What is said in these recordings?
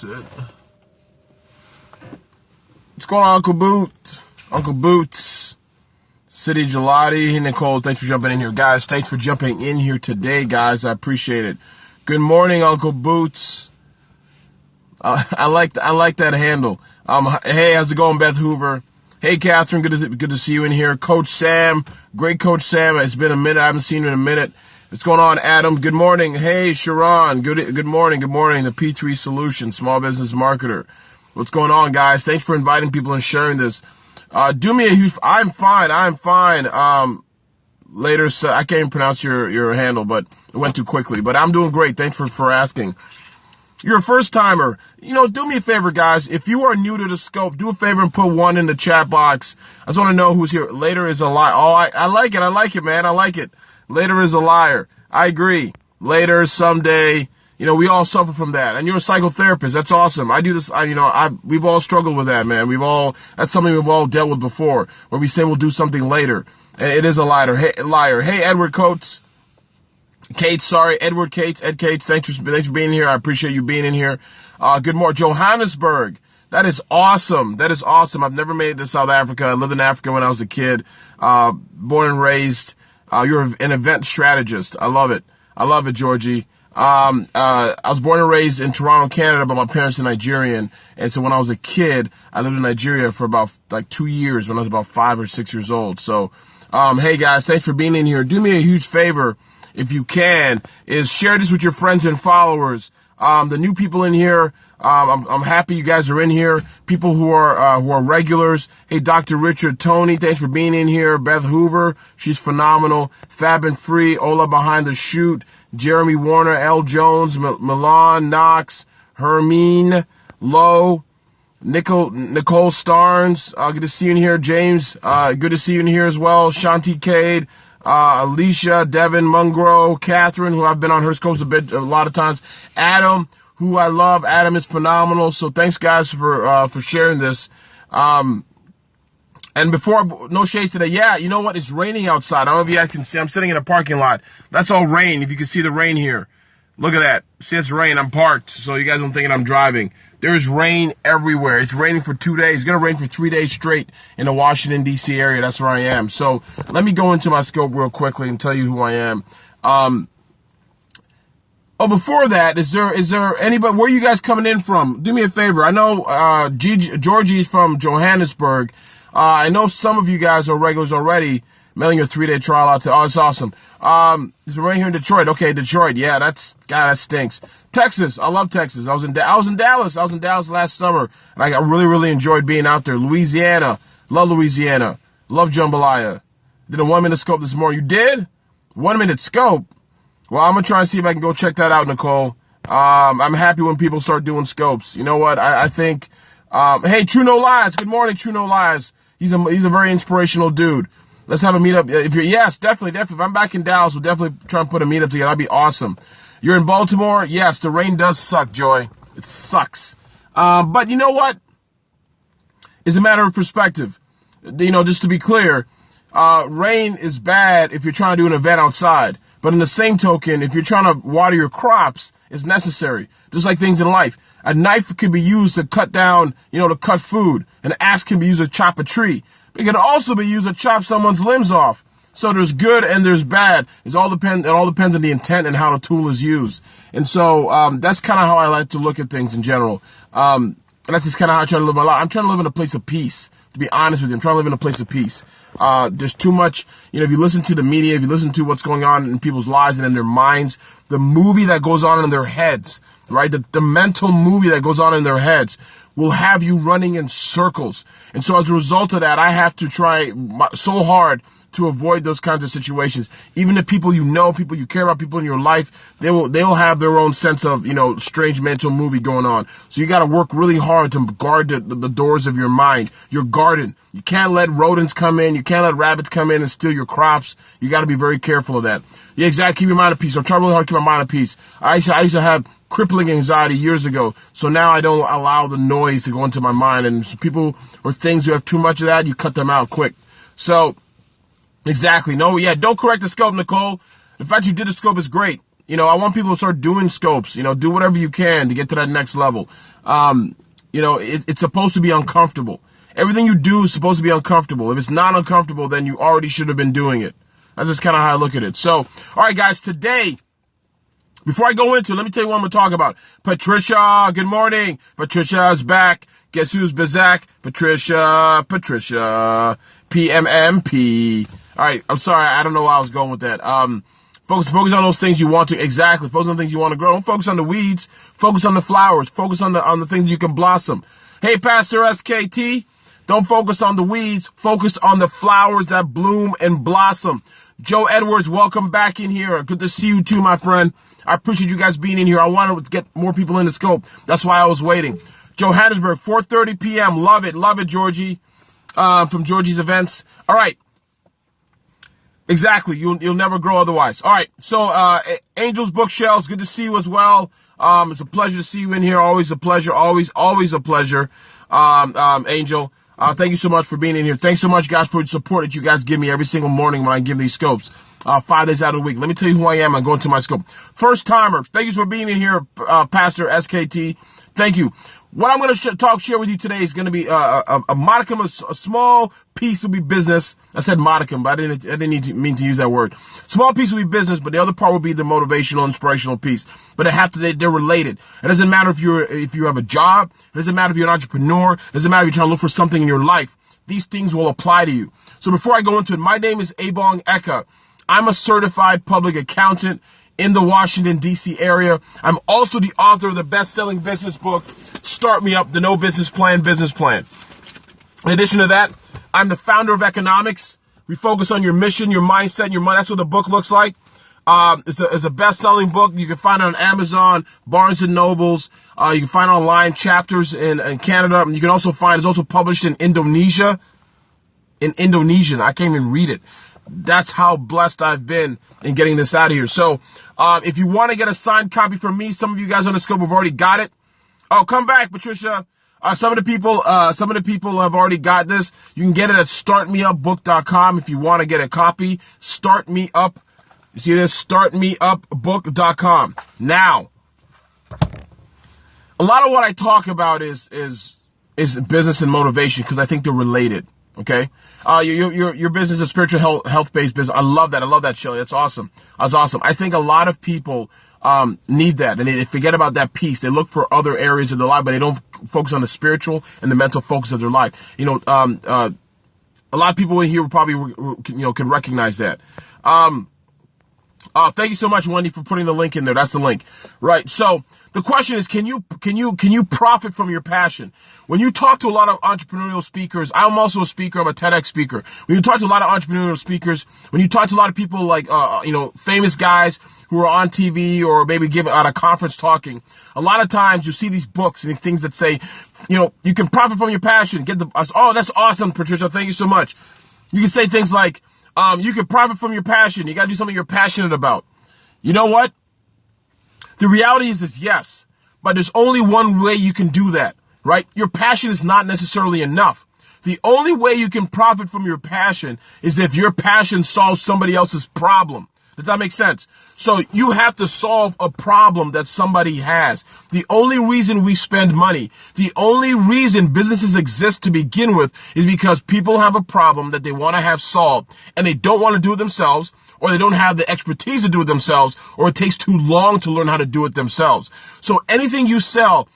That's it. What's going on, Uncle Boot? Uncle Boots, City Gelati. Hey, Nicole, thanks for jumping in here. Guys, thanks for jumping in here today, guys. I appreciate it. Good morning, Uncle Boots. I like that handle. Hey, how's it going, Beth Hoover? Hey, Catherine, good to see you in here. Coach Sam, great Coach Sam. It's been a minute. I haven't seen you in a minute. What's going on, Adam? Good morning. Hey, Sharon. Good morning. Good morning. The P3 Solution, small business marketer. What's going on, guys? Thanks for inviting people and sharing this. Do me a huge. I'm fine. Later, I can't even pronounce your handle, but it went too quickly. But I'm doing great. Thanks for asking. You're a first timer. Do me a favor, guys. If you are new to the scope, do a favor and put 1 in the chat box. I just want to know who's here. Later is a lie. Oh, I like it. I like it, man. I like it. Later is a liar. I agree. Later, someday. We all suffer from that. And you're a psychotherapist. That's awesome. I do this. We've all struggled with that, man. That's something we've all dealt with before, where we say we'll do something later. And it is a liar. Hey, Edward Coates. Edward Cates, Ed Cates, thanks for being here. I appreciate you being in here. Good morning, Johannesburg. That is awesome. I've never made it to South Africa. I lived in Africa when I was a kid, born and raised. You're an event strategist. I love it, Georgie. I was born and raised in Toronto, Canada, but my parents are Nigerian. And so when I was a kid, I lived in Nigeria for about 2 years when I was about 5 or 6 years old. So, hey guys, thanks for being in here. Do me a huge favor. If you can, is share this with your friends and followers. The new people in here, I'm happy you guys are in here. People who are regulars. Hey, Dr. Richard, Tony, thanks for being in here. Beth Hoover, she's phenomenal. Fab and Free, Ola Behind the Shoot, Jeremy Warner, L. Jones, Milan, Knox, Hermine, Lowe, Nicole Starnes, good to see you in here. James, good to see you in here as well. Shanti Cade. Alicia, Devin, Mungro, Catherine, who I've been on her scopes a lot of times. Adam, who I love. Adam is phenomenal. So thanks, guys, for sharing this. And no shades today. Yeah, you know what? It's raining outside. I don't know if you guys can see. I'm sitting in a parking lot. That's all rain. If you can see the rain here. Look at that. See, it's rain. I'm parked, so you guys don't think I'm driving. There is rain everywhere. It's raining for 2 days. It's going to rain for 3 days straight in the Washington, D.C. area. That's where I am. So let me go into my scope real quickly and tell you who I am. Before that, is there anybody, where are you guys coming in from? Do me a favor. I know Georgie's from Johannesburg. I know some of you guys are regulars already. Mailing your 3-day trial out to, it's awesome. It's right here in Detroit. Okay, Detroit. Yeah, that stinks. Texas. I love Texas. I was in Dallas. I was in Dallas last summer. And I really, really enjoyed being out there. Louisiana. Love Louisiana. Love jambalaya. Did a 1-minute scope this morning. You did? 1-minute scope? Well, I'm going to try and see if I can go check that out, Nicole. I'm happy when people start doing scopes. You know what? I think, hey, True No Lies. Good morning, True No Lies. He's a very inspirational dude. Let's have a meetup. Yes, definitely. If I'm back in Dallas, we'll definitely try and put a meetup together. That'd be awesome. You're in Baltimore? Yes, the rain does suck, Joy. It sucks. But you know what? It's a matter of perspective. Just to be clear, rain is bad if you're trying to do an event outside. But in the same token, if you're trying to water your crops, it's necessary. Just like things in life. A knife could be used to cut down, to cut food. An axe can be used to chop a tree. It can also be used to chop someone's limbs off. So there's good and there's bad. It all depends on the intent and how the tool is used. And so that's kind of how I like to look at things in general. That's just kind of how I try to live my life. I'm trying to live in a place of peace. To be honest with you, I'm trying to live in a place of peace. There's too much, if you listen to the media, if you listen to what's going on in people's lives and in their minds, the movie that goes on in their heads, right? The mental movie that goes on in their heads will have you running in circles. And so as a result of that, I have to try so hard to avoid those kinds of situations. Even the people people you care about, people in your life, they will have their own sense of, strange mental movie going on. So you got to work really hard to guard the doors of your mind, your garden. You can't let rodents come in. You can't let rabbits come in and steal your crops. You got to be very careful of that. Yeah, exactly. Keep your mind at peace. I'm trying really hard to keep my mind at peace. I used to have crippling anxiety years ago. So now I don't allow the noise to go into my mind. And people or things who have too much of that, you cut them out quick. So, exactly. No, yeah, don't correct the scope, Nicole. The fact you did the scope is great. I want people to start doing scopes. Do whatever you can to get to that next level. It's supposed to be uncomfortable. Everything you do is supposed to be uncomfortable. If it's not uncomfortable, then you already should have been doing it. That's just kind of how I look at it. So, all right, guys, today, before I go into it, let me tell you what I'm going to talk about. Patricia, good morning. Patricia's back. Guess who's Bazak? Patricia, PMMP. All right, I'm sorry. I don't know why I was going with that. Focus on those things you want to, exactly. Focus on the things you want to grow. Don't focus on the weeds. Focus on the flowers. Focus on the things you can blossom. Hey, Pastor SKT, don't focus on the weeds. Focus on the flowers that bloom and blossom. Joe Edwards, welcome back in here. Good to see you too, my friend. I appreciate you guys being in here. I wanted to get more people in the scope. That's why I was waiting. Johannesburg, 4:30 p.m. Love it, Georgie, from Georgie's events. All right. Exactly. You'll never grow otherwise. All right. So, Angel's Bookshelves, good to see you as well. It's a pleasure to see you in here. Always a pleasure. Always a pleasure. Angel, thank you so much for being in here. Thanks so much, guys, for the support that you guys give me every single morning when I give these scopes. 5 days out of the week. Let me tell you who I am. I'm going to my scope. First timer. Thank you for being in here, Pastor SKT. Thank you. What I'm going to share with you today is going to be a modicum, a small piece will be business. I said modicum, but I didn't mean to use that word. Small piece will be business, but the other part will be the motivational, inspirational piece. But they're related. It doesn't matter if you have a job. It doesn't matter if you're an entrepreneur. It doesn't matter if you're trying to look for something in your life. These things will apply to you. So before I go into it, my name is Ebongeka. I'm a certified public accountant in the Washington, D.C. area. I'm also the author of the best-selling business book, Start Me Up, the No Business Plan Business Plan. In addition to that, I'm the founder of Economics. We focus on your mission, your mindset, and your money. That's what the book looks like. It's a best-selling book. You can find it on Amazon, Barnes & Nobles. You can find online chapters in Canada. You can also find it's also published in Indonesia. In Indonesian. I can't even read it. That's how blessed I've been in getting this out of here. So, if you want to get a signed copy from me, some of you guys on the scope have already got it. Oh, come back, Patricia. Some of the people have already got this. You can get it at startmeupbook.com if you want to get a copy. Start Me Up. You see this? Startmeupbook.com. Now, a lot of what I talk about is business and motivation because I think they're related. Okay. Your business is spiritual health-based business. I love that, Shelly. That's awesome. That's awesome. I think a lot of people, need that and they forget about that piece. They look for other areas of their life, but they don't focus on the spiritual and the mental focus of their life. A lot of people in here will probably, can recognize that. Thank you so much, Wendy, for putting the link in there. That's the link. Right. So the question is, can you profit from your passion? When you talk to a lot of entrepreneurial speakers, I'm also a speaker. I'm a TEDx speaker. When you talk to a lot of entrepreneurial speakers, when you talk to a lot of people like, famous guys who are on TV or maybe give out a conference talking, a lot of times you see these books and things that say, you can profit from your passion. Oh, that's awesome, Patricia. Thank you so much. You can say things like, you can profit from your passion. You got to do something you're passionate about. You know what? The reality is yes, but there's only one way you can do that, right? Your passion is not necessarily enough. The only way you can profit from your passion is if your passion solves somebody else's problem. Does that make sense? So you have to solve a problem that somebody has. The only reason we spend money, the only reason businesses exist to begin with is because people have a problem that they want to have solved and they don't want to do it themselves, or they don't have the expertise to do it themselves, or it takes too long to learn how to do it themselves. So anything you sell,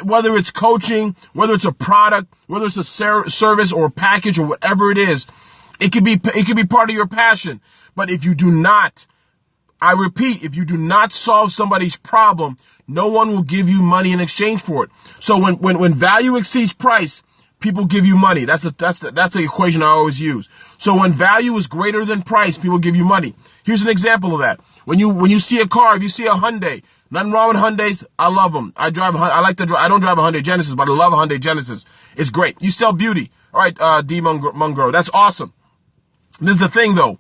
whether it's coaching, whether it's a product, whether it's a service or a package or whatever it is, it could be part of your passion. But if you do not, I repeat, if you do not solve somebody's problem, no one will give you money in exchange for it. So when value exceeds price, people give you money. That's the equation I always use. So when value is greater than price, people give you money. Here's an example of that. When you see a car, if you see a Hyundai, nothing wrong with Hyundais. I love them. I don't drive a Hyundai Genesis, but I love a Hyundai Genesis. It's great. You sell beauty. All right, D. Mungro. That's awesome. This is the thing though.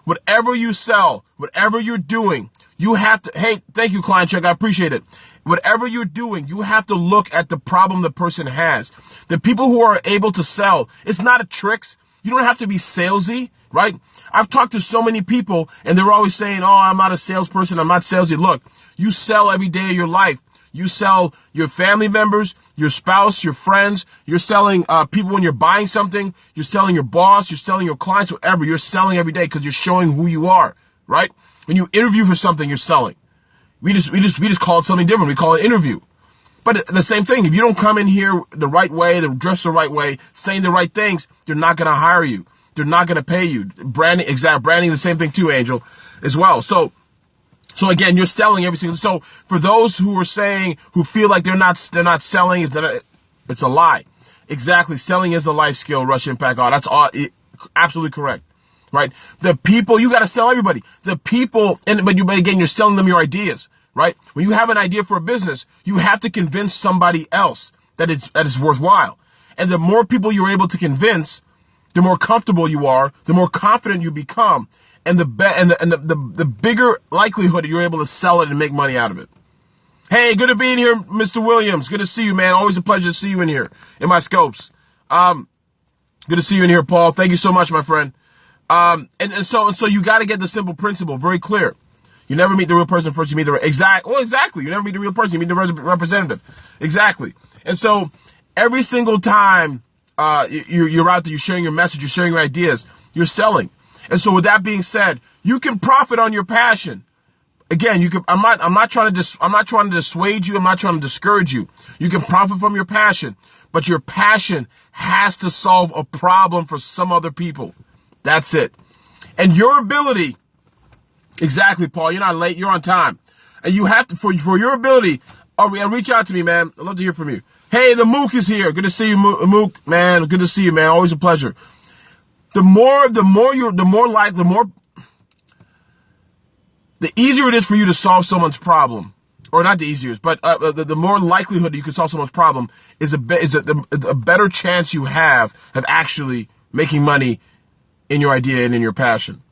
Whatever you sell, whatever you're doing, you have to, hey, thank you, Client Check. I appreciate it. Whatever you're doing, you have to look at the problem the person has. The people who are able to sell, it's not a tricks. You don't have to be salesy. right? I've talked to so many people and they're always saying, oh, I'm not a salesperson. I'm not salesy. Look, you sell every day of your life. You sell your family members, your spouse, your friends. You're selling people when you're buying something. You're selling your boss. You're selling your clients, whatever. You're selling every day because you're showing who you are, right? When you interview for something, you're selling. We just call it something different. We call it interview. But the same thing, if you don't come in here the right way, dress the right way, saying the right things, they're not going to hire you. They're not going to pay you. Branding, the same thing too, Angel, as well. So again, you're selling every single. So for those who are saying, who feel like they're not selling, it's a lie. Exactly, selling is a life skill. Rush Impact. Oh, that's all. Absolutely correct. Right? The people, you got to sell everybody. The people, but again, you're selling them your ideas. Right? When you have an idea for a business, you have to convince somebody else that it's worthwhile. And the more people you're able to convince, the more comfortable you are, the more confident you become, and the bigger likelihood you're able to sell it and make money out of it. Hey, good to be in here, Mr. Williams. Good to see you, man. Always a pleasure to see you in here in my scopes. Good to see you in here, Paul. Thank you so much, my friend. So you got to get the simple principle very clear. You never meet the real person first. You meet exactly. You never meet the real person. You meet the representative. Exactly. And so every single time you're out there, you're sharing your message, you're sharing your ideas, you're selling. And so with that being said, you can profit on your passion. Again, I'm not trying to dissuade you. I'm not trying to discourage you. You can profit from your passion, but your passion has to solve a problem for some other people. That's it. And your ability. Exactly, Paul. You're not late. You're on time. And you have to, for your ability, reach out to me, man. I'd love to hear from you. Hey, the Mook is here. Good to see you, Mook, man. Good to see you, man. Always a pleasure. The easier it is for you to solve someone's problem, or not the easiest, but the more likelihood you can solve someone's problem is a better chance you have of actually making money in your idea and in your passion.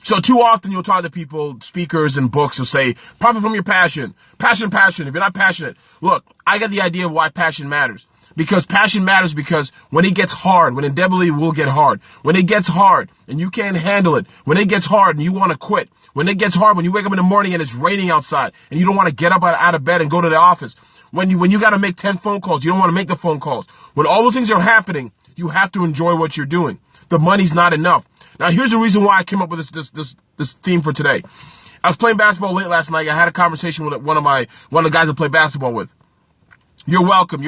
So too often you'll talk to people, speakers and books will say, profit from your passion. Passion. If you're not passionate, look, I got the idea of why passion matters. Because passion matters because when it gets hard, when inevitably will get hard, when it gets hard and you can't handle it, when it gets hard and you want to quit, when it gets hard, when you wake up in the morning and it's raining outside and you don't want to get up out of bed and go to the office, when you got to make 10 phone calls, you don't want to make the phone calls. When all those things are happening, you have to enjoy what you're doing. The money's not enough. Now, here's the reason why I came up with this theme for today. I was playing basketball late last night. I had a conversation with one of the guys I play basketball with. You're welcome.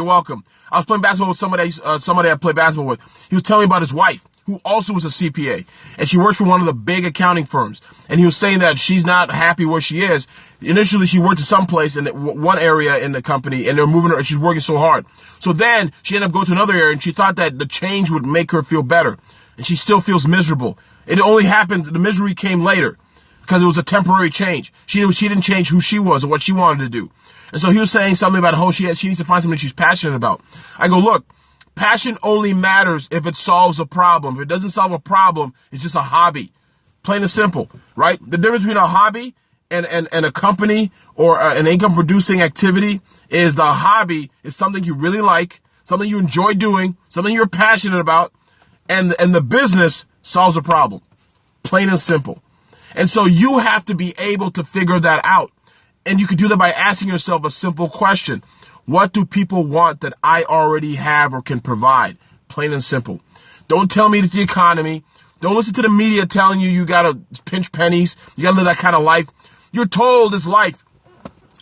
I was playing basketball with somebody I play basketball with. He was telling me about his wife, who also was a CPA, and she works for one of the big accounting firms. And he was saying that she's not happy where she is. Initially, she worked at some place in one area in the company, and they're moving her, and she's working so hard. So then she ended up going to another area, and she thought that the change would make her feel better. And she still feels miserable. It only happened, the misery came later because it was a temporary change. She didn't change who she was or what she wanted to do. And so he was saying something about how she needs to find something she's passionate about. I go, look, passion only matters if it solves a problem. If it doesn't solve a problem, it's just a hobby. Plain and simple, right? The difference between a hobby and a company or an income producing activity is the hobby is something you really like, something you enjoy doing, something you're passionate about. And the business solves a problem. Plain and simple. And so you have to be able to figure that out. And you can do that by asking yourself a simple question. What do people want that I already have or can provide? Plain and simple. Don't tell me it's the economy. Don't listen to the media telling you got to pinch pennies. You got to live that kind of life. You're told this life.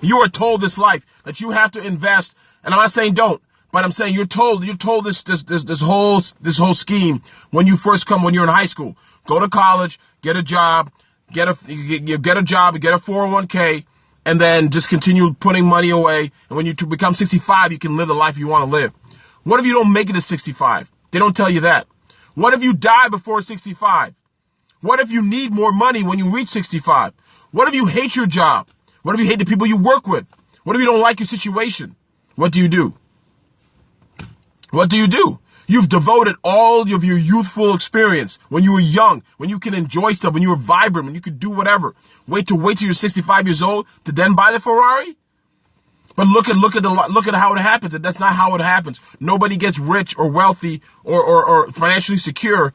You are told this life that you have to invest. And I'm not saying don't. But I'm saying you're told this whole scheme when you're in high school. Go to college, get a job, get a job, get a 401k, and then just continue putting money away. And when you become 65, you can live the life you want to live. What if you don't make it to 65? They don't tell you that. What if you die before 65? What if you need more money when you reach 65? What if you hate your job? What if you hate the people you work with? What if you don't like your situation? What do you do? What do you do? You've devoted all of your youthful experience when you were young, when you can enjoy stuff, when you were vibrant, when you could do whatever. Wait till you're 65 years old to then buy the Ferrari? But look at how it happens. That's not how it happens. Nobody gets rich or wealthy or financially secure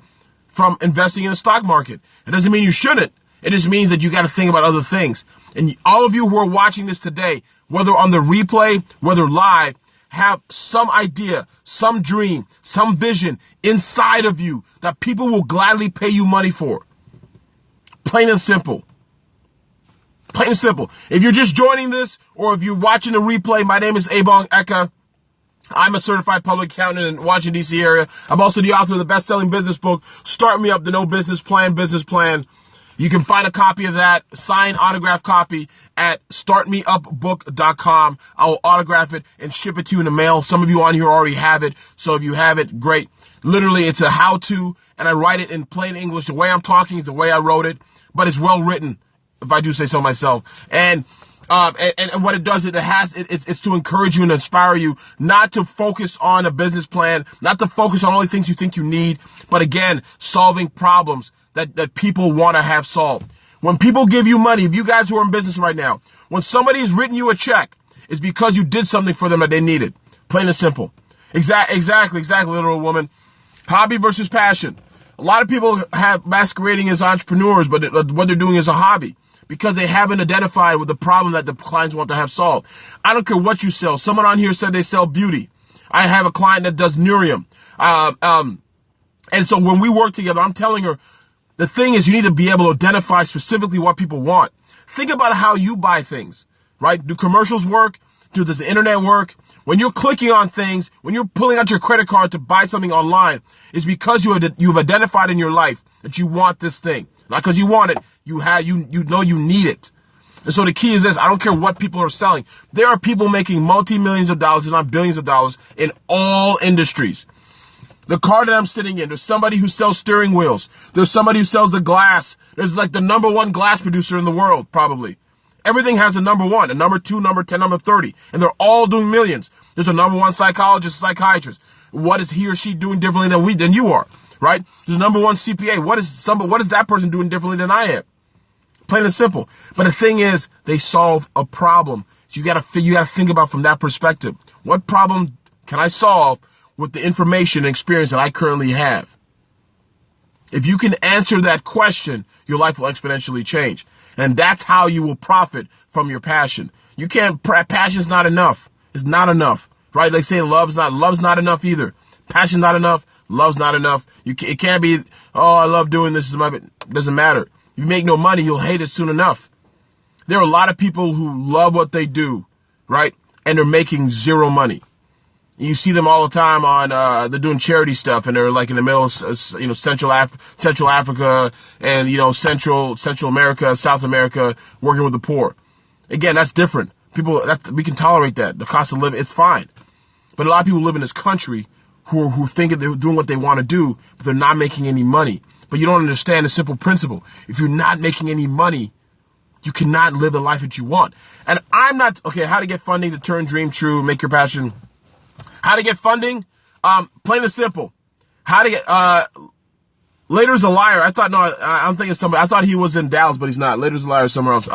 from investing in the stock market. It doesn't mean you shouldn't. It just means that you got to think about other things. And all of you who are watching this today, whether on the replay, whether live, have some idea, some dream, some vision inside of you that people will gladly pay you money for. Plain and simple. Plain and simple. If you're just joining this or if you're watching the replay, my name is ebongeka. I'm a certified public accountant in the Washington, D.C. area. I'm also the author of the best-selling business book, Start Me Up, the No Business Plan, Business Plan. You can find a copy of that, signed autograph copy at startmeupbook.com. I will autograph it and ship it to you in the mail. Some of you on here already have it. So if you have it, great. Literally, it's a how-to, and I write it in plain English. The way I'm talking is the way I wrote it, but it's well written, if I do say so myself. And what it does, it's to encourage you and inspire you not to focus on a business plan, not to focus on only things you think you need, but again, solving problems that people want to have solved. When people give you money, if you guys who are in business right now, when somebody has written you a check, it's because you did something for them that they needed. Plain and simple. Exactly, little woman. Hobby versus passion. A lot of people have masquerading as entrepreneurs, but what they're doing is a hobby because they haven't identified with the problem that the clients want to have solved. I don't care what you sell. Someone on here said they sell beauty. I have a client that does Nurium. And so when we work together, I'm telling her, the thing is you need to be able to identify specifically what people want. Think about how you buy things, right? Do commercials work? Does the internet work? When you're clicking on things, when you're pulling out your credit card to buy something online, it's because you've identified in your life that you want this thing. Not because you want it, you know you need it. And so the key is this, I don't care what people are selling. There are people making multi-millions of dollars, if not billions of dollars, in all industries. The car that I'm sitting in, there's somebody who sells steering wheels. There's somebody who sells the glass. There's like the number one glass producer in the world, probably. Everything has a number one, a number 2, number 10, number 30. And they're all doing millions. There's a number one psychologist, psychiatrist. What is he or she doing differently than you are, right? There's a number one CPA. What is that person doing differently than I am? Plain and simple. But the thing is, they solve a problem. So you gotta think about from that perspective. What problem can I solve with the information and experience that I currently have? If you can answer that question, your life will exponentially change. And that's how you will profit from your passion. You can't, passion's not enough. It's not enough, right? They say love's not enough either. Passion's not enough. Love's not enough. It can't be, oh, I love doing this. It doesn't matter. If you make no money, you'll hate it soon enough. There are a lot of people who love what they do, right? And they're making zero money. You see them all the time on, they're doing charity stuff and they're like in the middle of, Central Africa and, Central America, South America, working with the poor. Again, that's different. We can tolerate that. The cost of living, it's fine. But a lot of people live in this country who think that they're doing what they want to do, but they're not making any money. But you don't understand the simple principle. If you're not making any money, you cannot live the life that you want. And how to get funding to turn dream true, make your passion. How to get funding? Plain and simple. How to get, Later's a liar. I'm thinking somebody, I thought he was in Dallas, but he's not. Later's a liar somewhere else.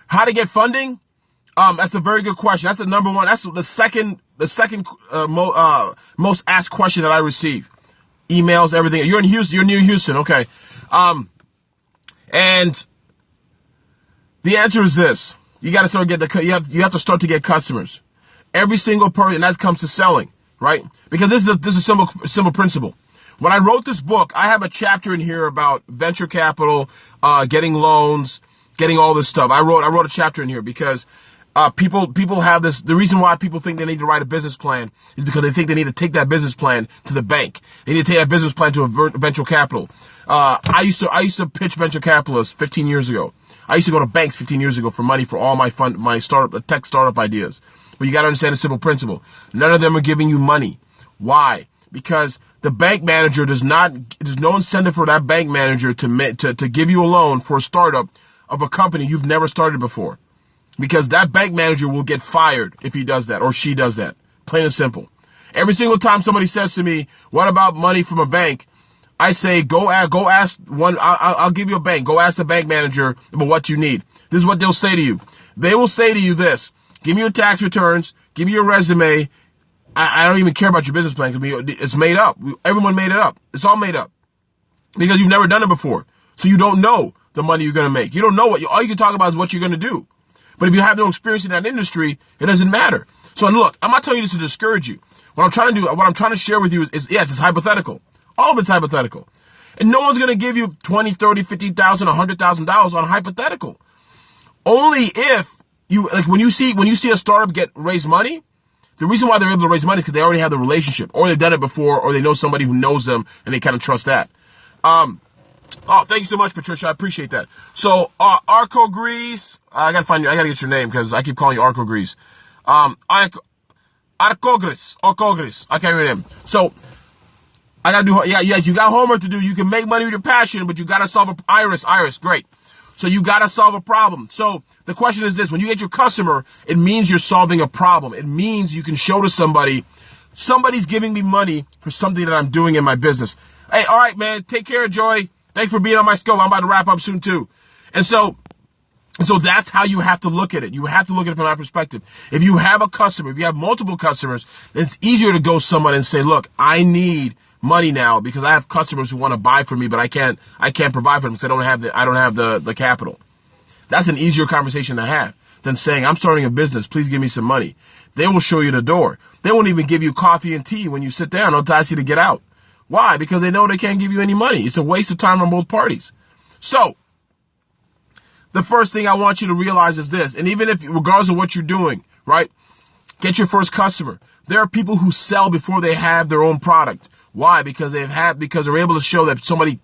How to get funding? That's a very good question. That's the number one. That's the second most asked question that I receive. Emails, everything. You're in Houston. You're near Houston. Okay. And the answer is this. You got to you have to start to get customers. Every single person, and that comes to selling, right? Because this is a simple principle. When I wrote this book, I have a chapter in here about venture capital, getting loans, getting all this stuff. I wrote a chapter in here because people have this. The reason why people think they need to write a business plan is because they think they need to take that business plan to the bank. They need to take that business plan to a venture capital. I used to pitch venture capitalists 15 years ago. I used to go to banks 15 years ago for money for all my tech startup ideas. But you got to understand a simple principle. None of them are giving you money. Why? Because the bank manager there's no incentive for that bank manager to give you a loan for a startup of a company you've never started before. Because that bank manager will get fired if he does that or she does that. Plain and simple. Every single time somebody says to me, what about money from a bank? I say, go ask one, I'll give you a bank. Go ask the bank manager about what you need. This is what they'll say to you. They will say to you this. Give me your tax returns. Give me your resume. I don't even care about your business plan. It's made up. Everyone made it up. It's all made up. because you've never done it before. So you don't know the money you're going to make. You don't know all you can talk about is what you're going to do. But if you have no experience in that industry, it doesn't matter. So, and look, I'm not telling you this to discourage you. What I'm trying to share with you is yes, it's hypothetical. All of it's hypothetical. And no one's going to give you $20, $30, $50,000, $100,000 on hypothetical. Only if you, like when you see a startup raise money, the reason why they're able to raise money is because they already have the relationship, or they've done it before, or they know somebody who knows them and they kind of trust that. Oh, thank you so much, Patricia. I appreciate that. So, Arco Grease, I gotta get your name because I keep calling you Arco Grease. Arco Grease. I can't remember your name. So, I gotta do, yes, you got homework to do. You can make money with your passion, but you gotta solve Iris, great. So you gotta solve a problem. So the question is this: when you get your customer, it means you're solving a problem. It means you can show to somebody's giving me money for something that I'm doing in my business. Hey, all right, man, take care, Joy. Thanks for being on my scope. I'm about to wrap up soon too. And so that's how you have to look at it. You have to look at it from that perspective. If you have a customer, if you have multiple customers, it's easier to go someone and say, look, I need money now because I have customers who want to buy from me, but I can't provide for them because I don't have the capital. That's an easier conversation to have than saying, I'm starting a business. Please give me some money. They will show you the door. They won't even give you coffee and tea when you sit down. They'll ask you to get out. Why? Because they know they can't give you any money. It's a waste of time on both parties. So the first thing I want you to realize is this, and even if, regardless of what you're doing, right? Get your first customer. There are people who sell before they have their own product. Why? Because they're able to show that somebody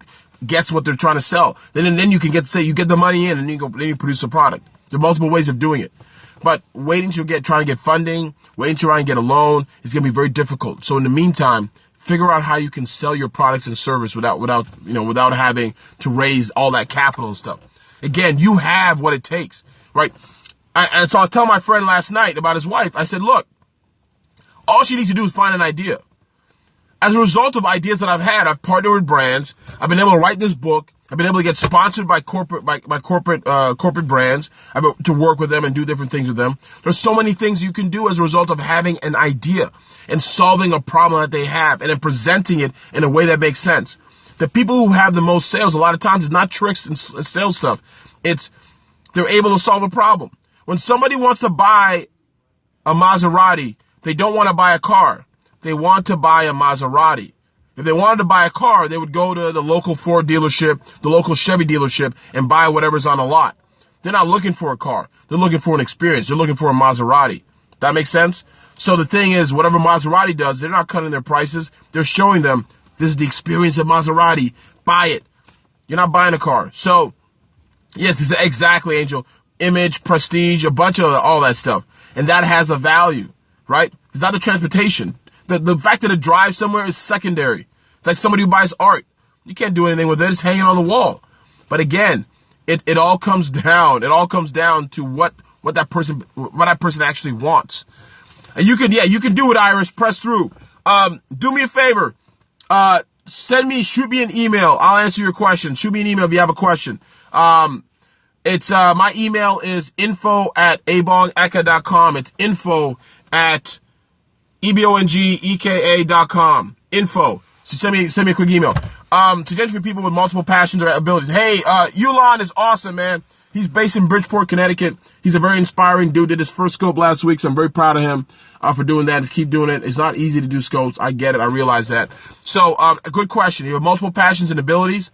gets what they're trying to sell. Then you can you get the money in and then you produce a product. There are multiple ways of doing it. But trying to get funding, waiting to try and get a loan is going to be very difficult. So in the meantime, figure out how you can sell your products and service without having to raise all that capital and stuff. Again, you have what it takes, right? And so I was telling my friend last night about his wife. I said, look, all she needs to do is find an idea. As a result of ideas that I've had, I've partnered with brands. I've been able to write this book. I've been able to get sponsored by corporate brands. I've been to work with them and do different things with them. There's so many things you can do as a result of having an idea and solving a problem that they have and then presenting it in a way that makes sense. The people who have the most sales, a lot of times, it's not tricks and sales stuff. It's they're able to solve a problem. When somebody wants to buy a Maserati, they don't want to buy a car. They want to buy a Maserati. If they wanted to buy a car, they would go to the local Ford dealership, the local Chevy dealership, and buy whatever's on the lot. They're not looking for a car. They're looking for an experience. They're looking for a Maserati. That makes sense? So the thing is, whatever Maserati does, they're not cutting their prices. They're showing them this is the experience of Maserati. Buy it. You're not buying a car. So, yes, it's exactly, Angel. Image, prestige, a bunch of all that stuff. And that has a value, right? It's not the transportation. The fact that it drives somewhere is secondary. It's like somebody who buys art. You can't do anything with it. It's hanging on the wall. But again, it all comes down. It all comes down to what that person actually wants. And you can do it, Iris. Press through. Do me a favor. Shoot me an email. I'll answer your question. Shoot me an email if you have a question. My email is info@ebongeka.com. It's info@ebongeka.com. Info. So send me a quick email. Suggestions for people with multiple passions or abilities. Hey, Yulon is awesome, man. He's based in Bridgeport, Connecticut. He's a very inspiring dude. Did his first scope last week, so I'm very proud of him for doing that. Just keep doing it. It's not easy to do scopes. I get it. I realize that. So, a good question. You have multiple passions and abilities.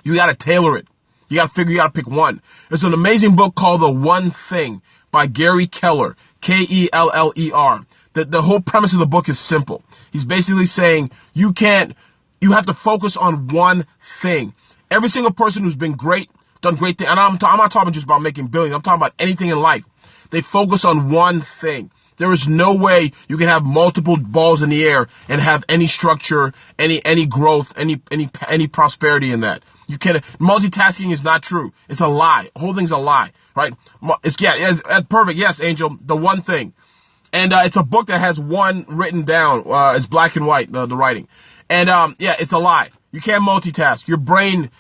You got to tailor it. You got to pick one. There's an amazing book called The One Thing by Gary Keller, Keller. The whole premise of the book is simple. He's basically saying you have to focus on one thing. Every single person who's been great, done great things, and I'm not talking just about making billions. I'm talking about anything in life. They focus on one thing. There is no way you can have multiple balls in the air and have any structure, any growth, any prosperity in that. You can't. Multitasking is not true. It's a lie. The whole thing's a lie, right? It's perfect. Yes, Angel. The One Thing. And it's a book that has one written down. It's black and white, the writing. And it's a lie. You can't multitask. Your brain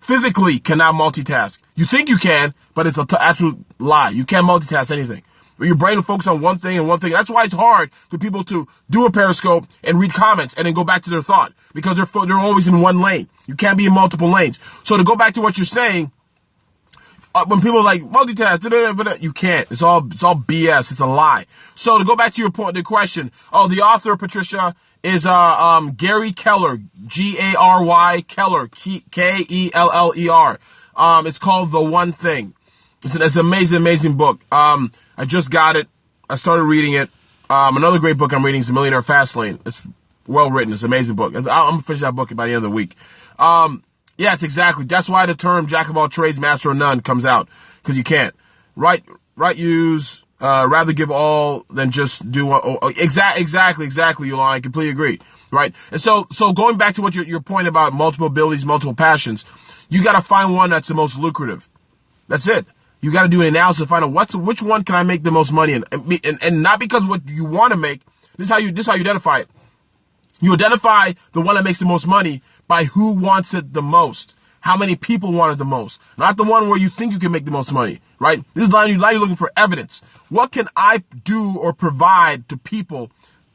physically cannot multitask. You think you can, but it's an absolute lie. You can't multitask anything. Your brain will focus on one thing and one thing. That's why it's hard for people to do a Periscope and read comments and then go back to their thought, because they're always in one lane. You can't be in multiple lanes. So to go back to what you're saying, when people are like multitask, you can't. It's all BS. It's a lie. So to go back to your point, the question. Oh, the author, Patricia, is Gary Keller, Gary Keller, Keller. It's called The One Thing. It's an amazing book. I just got it. I started reading it. Another great book I'm reading is The Millionaire Fastlane. It's well written. It's an amazing book. I'm gonna finish that book by the end of the week. Yes, exactly. That's why the term jack of all trades, master of none comes out, because you can't. Right use, rather give all than just do one. Exactly, Yolanda. I completely agree. Right? And so going back to what your point about multiple abilities, multiple passions, you got to find one that's the most lucrative. That's it. You got to do an analysis to find out which one can I make the most money in, and not because what you want to make. This is how you identify it. You identify the one that makes the most money by who wants it the most. How many people want it the most. Not the one where you think you can make the most money, right? This is now you're looking for evidence. What can I do or provide to people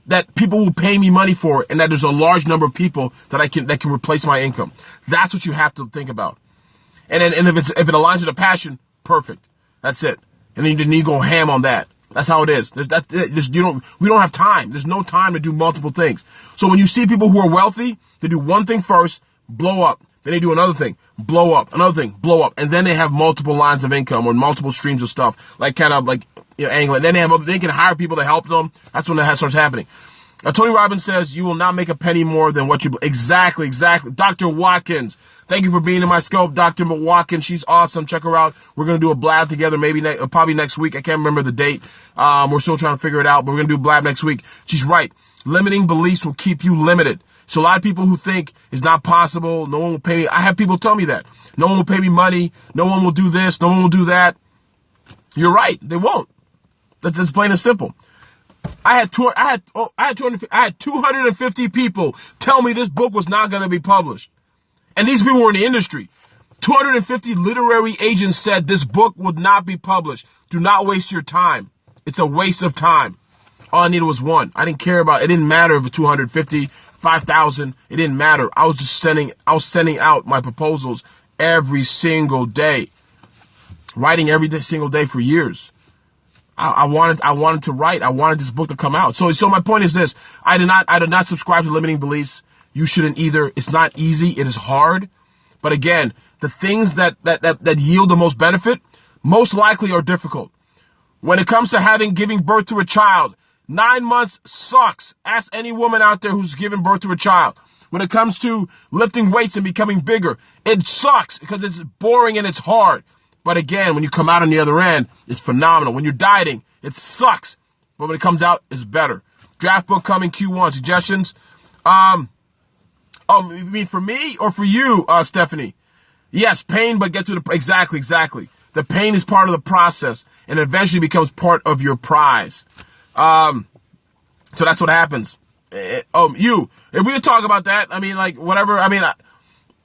that people will pay me money for, and that there's a large number of people that can replace my income? That's what you have to think about. And if it aligns with a passion, perfect. That's it. And then you go ham on that. That's how it is. We don't have time. There's no time to do multiple things. So when you see people who are wealthy, they do one thing first, blow up. Then they do another thing, blow up. Another thing, blow up. And then they have multiple lines of income or multiple streams of stuff, angle. And then they can hire people to help them. That's when that starts happening. Tony Robbins says, you will not make a penny more than what you... Exactly. Dr. Watkins, thank you for being in my scope. Dr. Watkins, she's awesome. Check her out. We're going to do a blab together probably next week. I can't remember the date. We're still trying to figure it out, but we're going to do a blab next week. She's right. Limiting beliefs will keep you limited. So a lot of people who think it's not possible, no one will pay me. I have people tell me that. No one will pay me money. No one will do this. No one will do that. You're right. They won't. That's plain and simple. I had 250 people tell me this book was not going to be published. And these people were in the industry. 250 literary agents said this book would not be published. Do not waste your time. It's a waste of time. All I needed was one. I didn't care about it. It didn't matter if it 250, 5,000. It didn't matter. I was sending out my proposals every single day. Writing every single day for years. I wanted to write. I wanted this book to come out. So my point is this. I did not subscribe to limiting beliefs. You shouldn't either. It's not easy. It is hard. But again, the things that yield the most benefit most likely are difficult. When it comes to giving birth to a child, 9 months sucks. Ask any woman out there who's given birth to a child. When it comes to lifting weights and becoming bigger, it sucks because it's boring and it's hard. But again, when you come out on the other end, it's phenomenal. When you're dieting, it sucks. But when it comes out, it's better. Draft book coming Q1. Suggestions? You mean for me or for you, Stephanie? Yes, pain, but get to the... Exactly. The pain is part of the process and eventually becomes part of your prize. So that's what happens. If we could talk about that,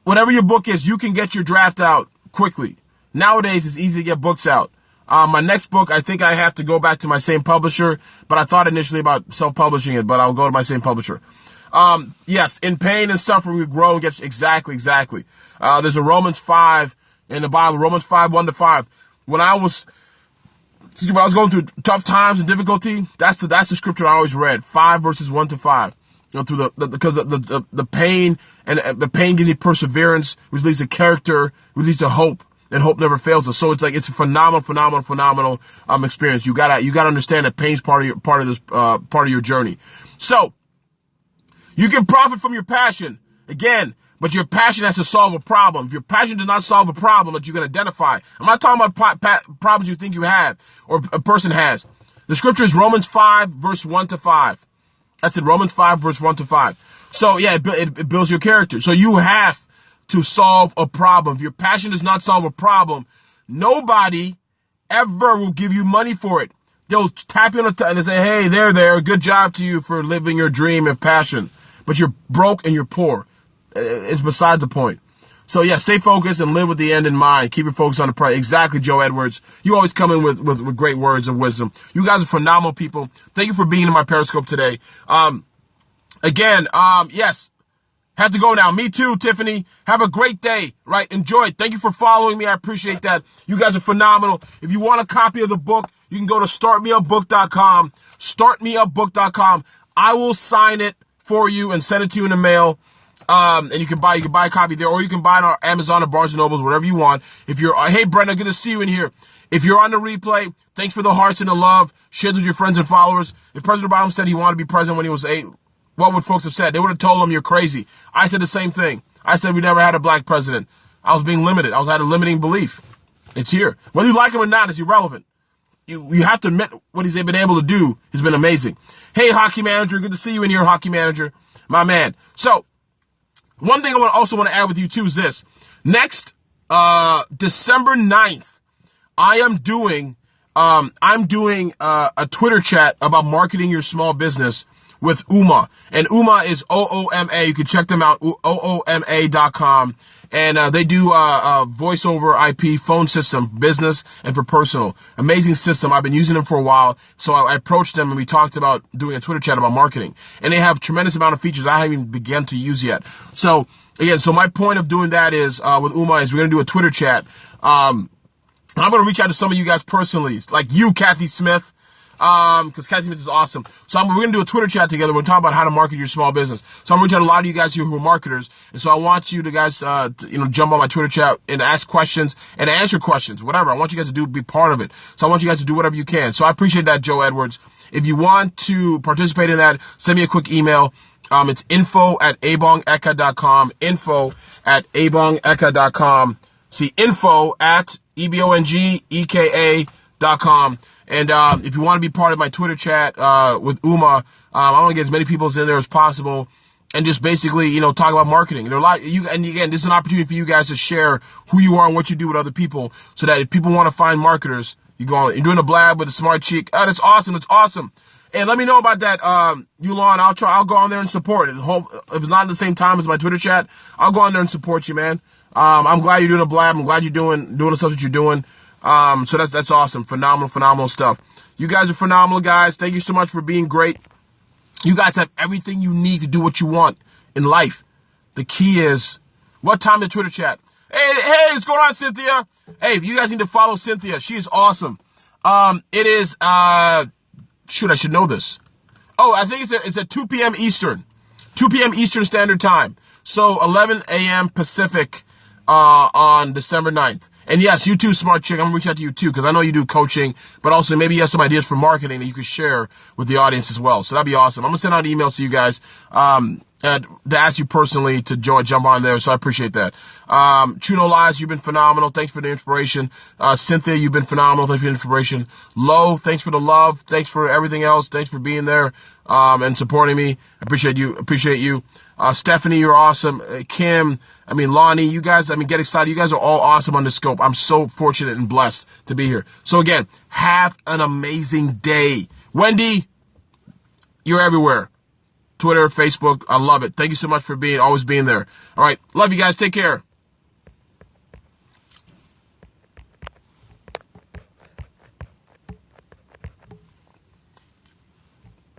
whatever your book is, you can get your draft out quickly. Nowadays, it's easy to get books out. My next book, I think I have to go back to my same publisher, but I thought initially about self-publishing it, but I'll go to my same publisher. Yes, in pain and suffering, we grow and get... Exactly. There's a Romans 5 in the Bible, Romans 5, 1-5. When I was going through tough times and difficulty, that's the scripture I always read, 5 verses 1-5. Through because the pain, and the pain gives you perseverance, which leads to character, which leads to hope. And hope never fails us. So it's a phenomenal experience. You gotta understand that pain's part of your journey. So you can profit from your passion again, but your passion has to solve a problem. If your passion does not solve a problem that you can identify, I'm not talking about problems you think you have or a person has. The scripture is Romans 5 verse 1-5. That's it. Romans 5 verse 1-5. So yeah, it builds your character. So you have to solve a problem. If your passion does not solve a problem, nobody ever will give you money for it. They'll tap you on the and say, hey, there, good job to you for living your dream and passion. But you're broke and you're poor. It's beside the point. So yeah, stay focused and live with the end in mind. Keep your focus on the prize. Exactly, Joe Edwards. You always come in with great words of wisdom. You guys are phenomenal people. Thank you for being in my Periscope today. Yes, have to go now. Me too, Tiffany. Have a great day, right? Enjoy it. Thank you for following me. I appreciate that. You guys are phenomenal. If you want a copy of the book, you can go to startmeupbook.com. Startmeupbook.com. I will sign it for you and send it to you in the mail. And you can buy a copy there, or you can buy it on Amazon or Barnes & Nobles, whatever you want. If you're, hey, Brenda, good to see you in here. If you're on the replay, thanks for the hearts and the love. Share with your friends and followers. If President Obama said he wanted to be president when he was 8, what would folks have said? They would have told him you're crazy. I said the same thing. I said we never had a black president. I was being limited. I had a limiting belief. It's here. Whether you like him or not, it's irrelevant. You have to admit what he's been able to do has been amazing. Hey, Hockey Manager, good to see you in here, Hockey Manager, my man. So, one thing I also want to add with you too is this. Next, December 9th, I'm doing a Twitter chat about marketing your small business with Ooma. And Ooma is OOMA. You can check them out, OOMA.com. And they do a voice over IP phone system, business and for personal. Amazing system. I've been using them for a while. So I approached them and we talked about doing a Twitter chat about marketing. And they have a tremendous amount of features I haven't even begun to use yet. So again, so my point of doing that is with Ooma is we're going to do a Twitter chat. I'm going to reach out to some of you guys personally, like you, Kathy Smith. Because Kathy Smith is awesome. So we're going to do a Twitter chat together. We're going to talk about how to market your small business. So I'm reaching out to a lot of you guys here who are marketers. And so I want you to guys, jump on my Twitter chat and ask questions and answer questions, whatever. I want you guys to be part of it. So I want you guys to do whatever you can. So I appreciate that, Joe Edwards. If you want to participate in that, send me a quick email. It's info@ebongeka.com. Info@ebongeka.com. See, info@ebongeka.com. And if you want to be part of my Twitter chat with Ooma, I want to get as many people in there as possible, and just basically, talk about marketing. There are a lot. And again, this is an opportunity for you guys to share who you are and what you do with other people, so that if people want to find marketers, you're doing a blab with a smart cheek. Oh, that's awesome. That's awesome. And let me know about that, Yulon. I'll go on there and support it. If it's not at the same time as my Twitter chat, I'll go on there and support you, man. I'm glad you're doing a blab. I'm glad you're doing the stuff that you're doing. So that's awesome. Phenomenal stuff. You guys are phenomenal, guys. Thank you so much for being great. You guys have everything you need to do what you want in life. The key is, what time the Twitter chat? Hey, what's going on, Cynthia? Hey, you guys need to follow Cynthia. She is awesome. It is, shoot, I should know this. Oh, I think it's at 2 p.m. Eastern. 2 p.m. Eastern Standard Time. So 11 a.m. Pacific, on December 9th. And yes, you too, Smart Chick. I'm going to reach out to you too, because I know you do coaching, but also maybe you have some ideas for marketing that you could share with the audience as well. So that'd be awesome. I'm going to send out emails to you guys, to ask you personally to jump on there. So I appreciate that. True No Lies, you've been phenomenal. Thanks for the inspiration. Cynthia, you've been phenomenal. Thanks for the inspiration. Lo, thanks for the love. Thanks for everything else. Thanks for being there, and supporting me. I appreciate you. Stephanie, you're awesome. Kim, Lonnie, you guys, get excited. You guys are all awesome on the scope. I'm so fortunate and blessed to be here. So again, have an amazing day. Wendy, you're everywhere. Twitter, Facebook, I love it. Thank you so much for always being there. All right. Love you guys. Take care.